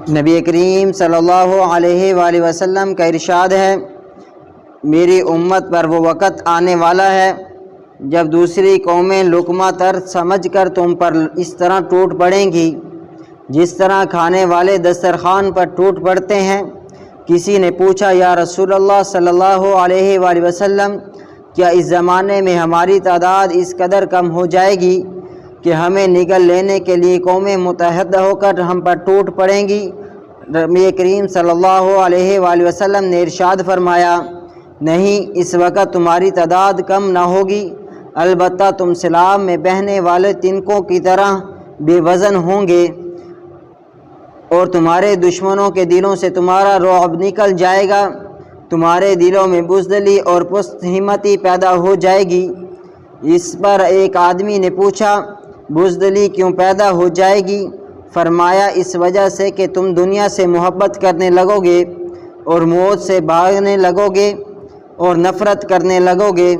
نبی کریم صلی اللہ علیہ وآلہ وسلم کا ارشاد ہے، میری امت پر وہ وقت آنے والا ہے جب دوسری قومیں لقمہ تر سمجھ کر تم پر اس طرح ٹوٹ پڑیں گی جس طرح کھانے والے دسترخوان پر ٹوٹ پڑتے ہیں۔ کسی نے پوچھا، یا رسول اللہ صلی اللہ علیہ وآلہ وسلم، کیا اس زمانے میں ہماری تعداد اس قدر کم ہو جائے گی کہ ہمیں نگل لینے کے لیے قومیں متحد ہو کر ہم پر ٹوٹ پڑیں گی؟ نبی کریم صلی اللہ علیہ وآلہ وسلم نے ارشاد فرمایا، نہیں، اس وقت تمہاری تعداد کم نہ ہوگی، البتہ تم سیلاب میں بہنے والے تنکوں کی طرح بے وزن ہوں گے، اور تمہارے دشمنوں کے دلوں سے تمہارا رعب نکل جائے گا، تمہارے دلوں میں بزدلی اور پست ہمتی پیدا ہو جائے گی۔ اس پر ایک آدمی نے پوچھا، بزدلی کیوں پیدا ہو جائے گی؟ فرمایا، اس وجہ سے کہ تم دنیا سے محبت کرنے لگو گے اور موت سے بھاگنے لگو گے اور نفرت کرنے لگو گے۔